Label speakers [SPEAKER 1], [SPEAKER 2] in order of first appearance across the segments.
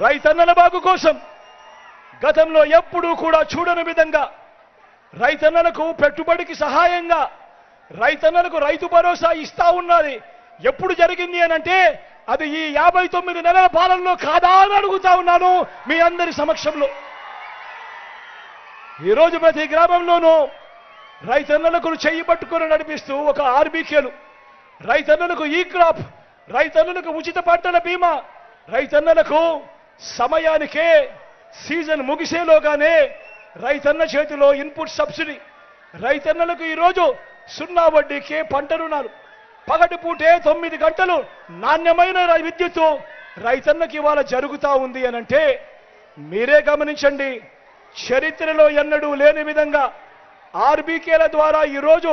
[SPEAKER 1] రైతన్నల బాగు కోసం గతంలో ఎప్పుడూ కూడా చూడని విధంగా రైతన్నలకు పెట్టుబడికి సహాయంగా రైతన్నలకు రైతు భరోసా ఇస్తా ఉన్నది ఎప్పుడు జరిగింది అనంటే అది ఈ 59 నెలల పాలనలో కాదా అని అడుగుతా ఉన్నాను మీ అందరి సమక్షంలో. ఈరోజు ప్రతి గ్రామంలోనూ రైతన్నలకు చెయ్యి పట్టుకొని నడిపిస్తూ ఒక ఆర్బీకేలు, రైతన్నలకు ఈ క్రాప్, రైతన్నలకు ఉచిత పంటల బీమా, రైతన్నలకు సమయానికే సీజన్ ముగిసేలోగానే రైతన్న చేతిలో ఇన్పుట్ సబ్సిడీ, రైతన్నలకు ఈరోజు 0 వడ్డీకే పంట రుణాలు, పగటిపూటే 9 గంటలు నాణ్యమైన విద్యుత్తు రైతన్నకి ఇవాళ జరుగుతూ ఉంది అనంటే మీరే గమనించండి. చరిత్రలో ఎన్నడూ లేని విధంగా ఆర్బీకేల ద్వారా ఈరోజు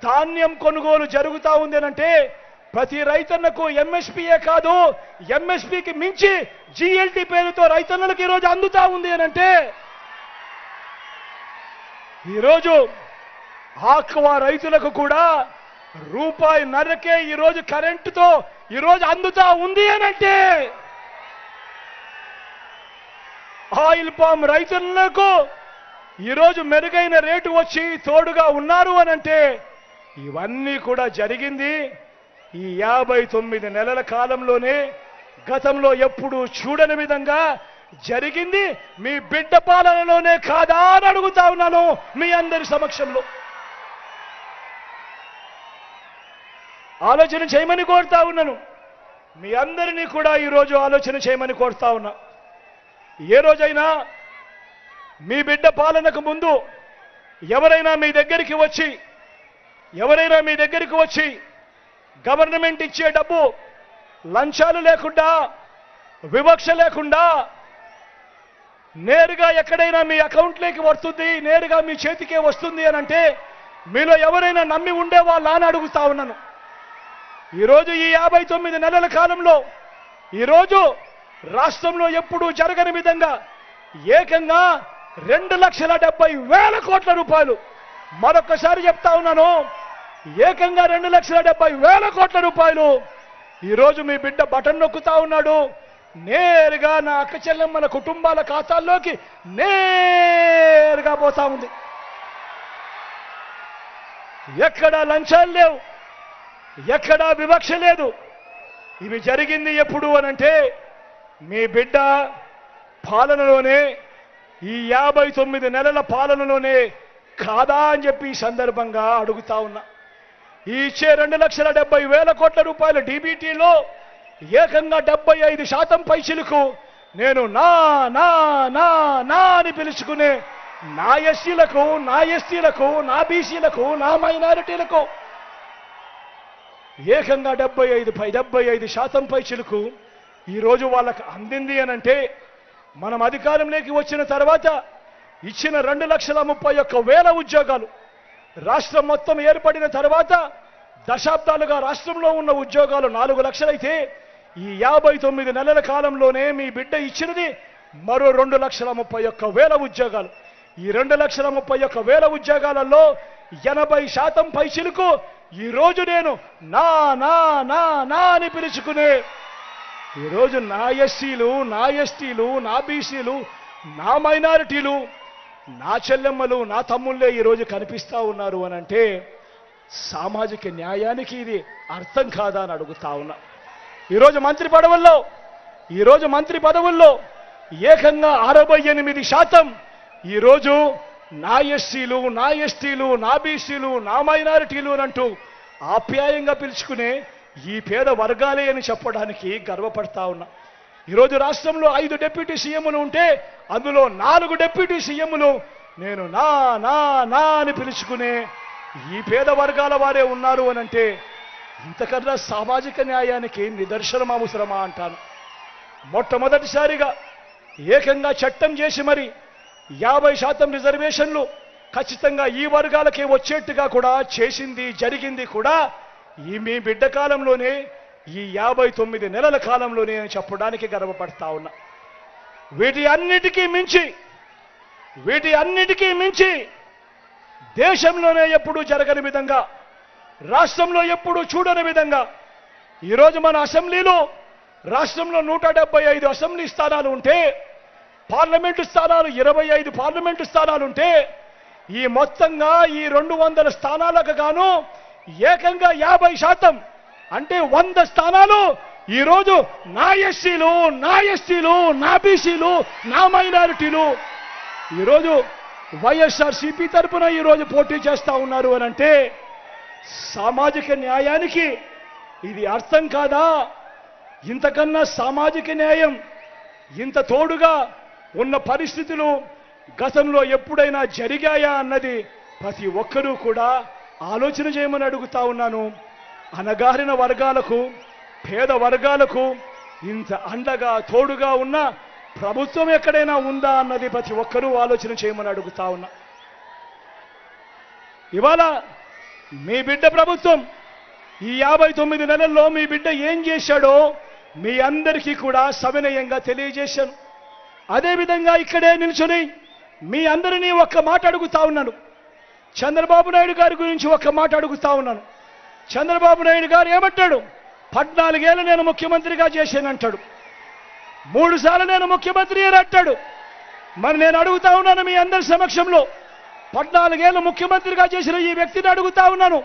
[SPEAKER 1] ధాన్యం కొనుగోలు జరుగుతూ ఉంది అనంటే ప్రతి రైతన్నకు ఎంఎస్పీయే కాదు, ఎంఎస్పీకి మించి జిఎల్టీ పేరుతో రైతన్నలకు ఈరోజు అందుతా ఉంది అనంటే ఈరోజు ఆక్వా రైతులకు కూడా ₹1.5కే ఈరోజు కరెంటుతో ఈరోజు అందుతా ఉంది అనంటే ఆయిల్ పామ్ రైతులకు ఈరోజు మెరుగైన రేటు వచ్చి తోడుగా ఉన్నారు అనంటే ఇవన్నీ కూడా జరిగింది ఈ 59 నెలల కాలంలోనే. గతంలో ఎప్పుడూ చూడని విధంగా జరిగింది మీ బిడ్డ పాలనలోనే కాదా అని అడుగుతా ఉన్నాను మీ అందరి సమక్షంలో. ఆలోచన చేయమని కోరుతా ఉన్నాను, మీ అందరినీ కూడా ఈరోజు ఆలోచన చేయమని కోరుతా ఉన్నా. ఏ రోజైనా మీ బిడ్డ పాలనకు ముందు ఎవరైనా మీ దగ్గరికి వచ్చి గవర్నమెంట్ ఇచ్చే డబ్బు లంచాలు లేకుండా, వివక్ష లేకుండా నేరుగా ఎక్కడైనా మీ అకౌంట్లోకి వస్తుంది, నేరుగా మీ చేతికే వస్తుంది అని అంటే మీలో ఎవరైనా నమ్మి ఉండేవాళ్ళ అని అడుగుతా ఉన్నాను. ఈరోజు ఈ 59 నెలల కాలంలో ఈరోజు రాష్ట్రంలో ఎప్పుడూ జరగని విధంగా ఏకంగా 2,70,000 కోట్ల రూపాయలు, మరొకసారి చెప్తా ఉన్నాను, ఏకంగా 2,70,000 కోట్ల రూపాయలు ఈరోజు మీ బిడ్డ బటన్ నొక్కుతా ఉన్నాడు. నేరుగా నా అక్క చెల్లెమ్మల కుటుంబాల ఖాతాల్లోకి నేరుగా పోతా ఉంది. ఎక్కడా లంచాలు లేవు, ఎక్కడా వివక్ష లేదు. ఇవి జరిగింది ఎప్పుడు అనంటే మీ బిడ్డ పాలనలోనే, ఈ 59 నెలల పాలనలోనే కాదా అని చెప్పి ఈ సందర్భంగా అడుగుతా ఉన్నా. ఈ ఇచ్చే 2,70,000 కోట్ల రూపాయల డీబీటీలో ఏకంగా 75% పైచిలకు నేను నా నా నా నా అని పిలుచుకునే నా ఎస్సీలకు, నా ఎస్టీలకు, నా బీసీలకు, నా మైనారిటీలకు ఏకంగా 75% పైచిలకు ఈరోజు వాళ్ళకు అందింది అనంటే మనం అధికారంలోకి వచ్చిన తర్వాత ఇచ్చిన 2,31,000 ఉద్యోగాలు, రాష్ట్రం మొత్తం ఏర్పడిన తర్వాత దశాబ్దాలుగా రాష్ట్రంలో ఉన్న ఉద్యోగాలు 4 లక్షలు అయితే ఈ 59 నెలల కాలంలోనే మీ బిడ్డ ఇచ్చినది మరో 2,31,000 ఉద్యోగాలు. ఈ 2,31,000 ఉద్యోగాలలో 80% పైచిలకు ఈరోజు నేను నా నా నా నా అని పిలుచుకునే ఈరోజు నా ఎస్సీలు, నా ఎస్టీలు, నా బీసీలు, నా మైనారిటీలు, నా చెల్లెమ్మలు, నా తమ్ముళ్ళే ఈరోజు కనిపిస్తా ఉన్నారు అనంటే సామాజిక న్యాయానికి ఇది అర్థం కాదా అని అడుగుతా ఉన్నా. ఈరోజు మంత్రి పదవుల్లో ఏకంగా 68% ఈరోజు నా ఎస్సీలు, నా ఎస్టీలు, నా బీసీలు, నా మైనారిటీలు అంటూ ఆప్యాయంగా పిలుచుకునే ఈ పేద వర్గాలే అని చెప్పడానికి గర్వపడతా ఉన్నా. ఈరోజు రాష్ట్రంలో 5 డిప్యూటీ సీఎంలు ఉంటే అందులో 4 డిప్యూటీ సీఎంలు నేను నా నా నా అని పిలుచుకునే ఈ పేద వర్గాల వారే ఉన్నారు అనంటే ఇంతకన్నా సామాజిక న్యాయానికి నిదర్శనం అవసరమా అంటాను. మొట్టమొదటిసారిగా ఏకంగా చట్టం చేసి మరి 50% రిజర్వేషన్లు ఖచ్చితంగా ఈ వర్గాలకే వచ్చేట్టుగా కూడా చేసింది, జరిగింది కూడా ఈ మీ బిడ్డ కాలంలోనే, ఈ 59 నెలల కాలంలోనే అని చెప్పడానికి గర్వపడతా ఉన్నా. వీటి అన్నిటికీ మించి దేశంలోనే ఎప్పుడూ జరగని విధంగా, రాష్ట్రంలో ఎప్పుడూ చూడని విధంగా ఈరోజు మన అసెంబ్లీలో రాష్ట్రంలో 175 అసెంబ్లీ స్థానాలు ఉంటే, పార్లమెంటు స్థానాలు 25 పార్లమెంటు స్థానాలుంటే, ఈ మొత్తంగా ఈ 200 స్థానాలకు గాను ఏకంగా 50% అంటే 100 స్థానాలు ఈరోజు నా ఎస్సీలు, నా ఎస్టీలు, నా బీసీలు, నా మైనారిటీలు ఈరోజు వైఎస్ఆర్సీపీ తరపున ఈరోజు పోటీ చేస్తా ఉన్నారు అని అంటే సామాజిక న్యాయానికి ఇది అర్థం కాదా? ఇంతకన్నా సామాజిక న్యాయం ఇంత తోడుగా ఉన్న పరిస్థితులు గతంలో ఎప్పుడైనా జరిగాయా అన్నది ప్రతి ఒక్కరూ కూడా ఆలోచన చేయమని అడుగుతా ఉన్నాను. అణగారిన వర్గాలకు, పేద వర్గాలకు ఇంత అండగా తోడుగా ఉన్న ప్రభుత్వం ఎక్కడైనా ఉందా అన్నది ప్రతి ఒక్కరూ ఆలోచన చేయమని అడుగుతా ఉన్నా. ఇవాళ మీ బిడ్డ ప్రభుత్వం ఈ 59 నెలల్లో మీ బిడ్డ ఏం చేశాడో మీ అందరికీ కూడా సవినయంగా తెలియజేశాను. అదేవిధంగా ఇక్కడే నిల్చుని మీ అందరినీ ఒక్క మాట అడుగుతా ఉన్నాను. చంద్రబాబు నాయుడు గారి గురించి ఒక్క మాట అడుగుతా ఉన్నాను. చంద్రబాబు నాయుడు గారు ఏమంటాడు? 14 ఏళ్ళు నేను ముఖ్యమంత్రిగా చేశానంటాడు. 3 సార్లు నేను ముఖ్యమంత్రి అని అంటాడు. మరి నేను అడుగుతా ఉన్నాను మీ అందరి సమక్షంలో, 14 ఏళ్ళు ముఖ్యమంత్రిగా చేసిన ఈ వ్యక్తిని అడుగుతా ఉన్నాను,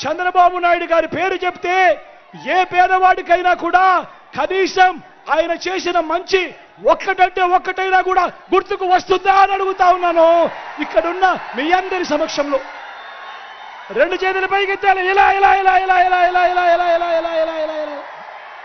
[SPEAKER 1] చంద్రబాబు నాయుడు గారి పేరు చెప్తే ఏ పేదవాడికైనా కూడా కనీసం ఆయన చేసిన మంచి ఒక్కటంటే ఒక్కటైనా కూడా గుర్తుకు వస్తుందా అని అడుగుతా ఉన్నాను. ఇక్కడున్న మీ అందరి సమక్షంలో 2 చేతుల పైకి ఎత్తాలి. ఇలా ఇలా ఇలా ఇలా ఇలా ఇలా ఇలా ఇలా ఇలా ఇలా ఇలా ఇలా